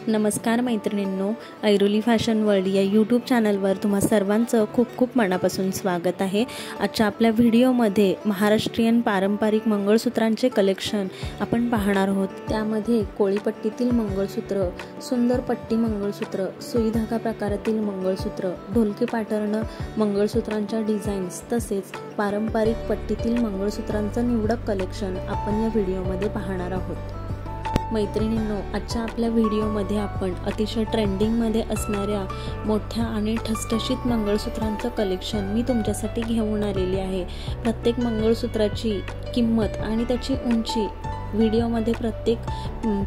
नमस्कार मैत्रिणींनो, Airoli fashion world या यूट्यूब चॅनलवर तुम्हा सर्वांचं खूप खूप मनापासून स्वागत आहे। आजच्या आपल्या व्हिडिओमध्ये महाराष्ट्रीयन पारंपरिक मंगळसूत्रांचे कलेक्शन आपण पाहणार आहोत। त्यामध्ये कोळीपट्टीतील मंगळसूत्र, सुंदर पट्टी मंगळसूत्र, सुई धागा प्रकारातील मंगळसूत्र, ढोलकी पॅटर्न मंगळसूत्रांच्या डिझाईन्स तसेच पारंपरिक पट्टीतील मंगळसूत्रांचं निवडक कलेक्शन आपण या व्हिडिओमध्ये पाहणार आहोत। मैत्रिणींनो, आजच्या आपल्या व्हिडिओमध्ये आपण अतिशय ट्रेंडिंगमध्ये असणाऱ्या मोठ्या आणि ठसठशीत मंगळसूत्रांचं कलेक्शन मी तुमच्यासाठी घेऊन आलेली आहे। प्रत्येक मंगळसूत्राची किंमत आणि त्याची उंची व्हिडिओमध्ये प्रत्येक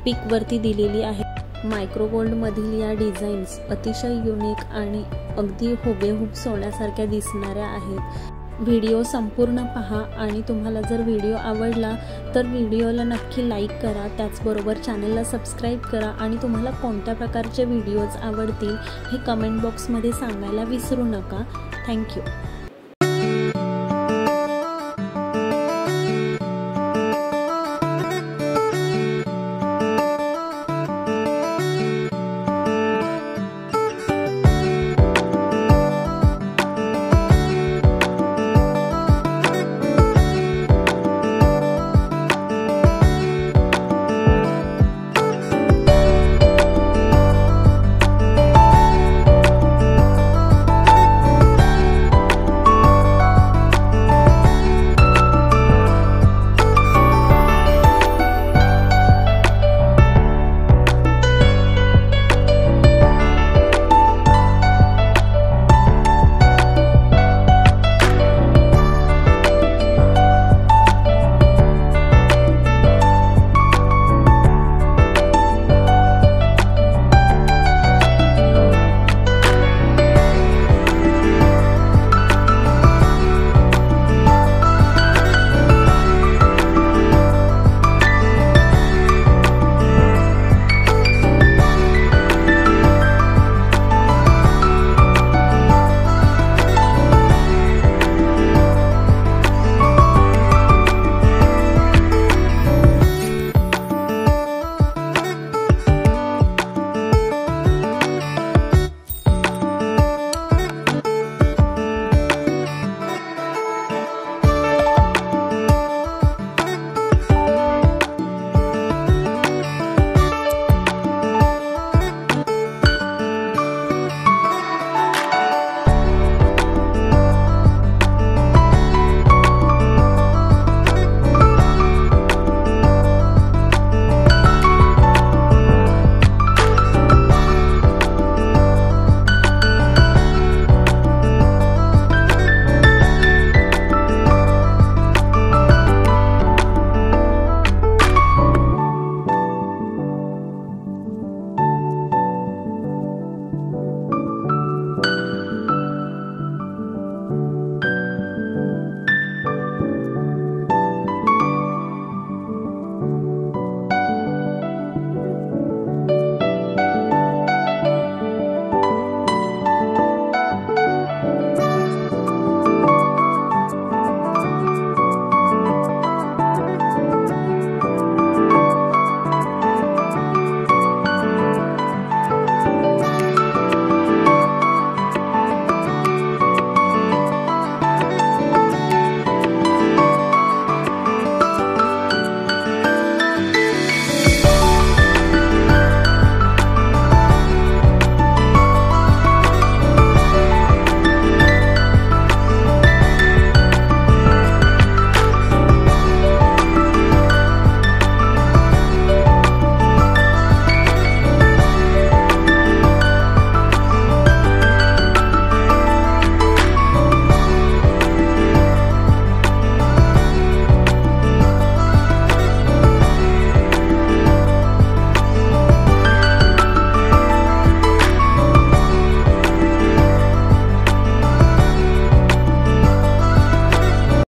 पिकवरती दिलेली आहे। मायक्रो गोल्डमधील या डिझाईन्स अतिशय युनिक आणि अगदी हुबेहूब सोन्यासारख्या दिसणाऱ्या आहेत। व्हिडिओ संपूर्ण पहा आणि तुम्हाला जर व्हिडिओ आवडला तर व्हिडिओला नक्की लाईक करा, त्याचबरोबर चॅनलला सबस्क्राईब करा आणि तुम्हाला कोणत्या प्रकारचे व्हिडिओज आवडतील हे कमेंट बॉक्समध्ये सांगायला विसरू नका। थँक्यू।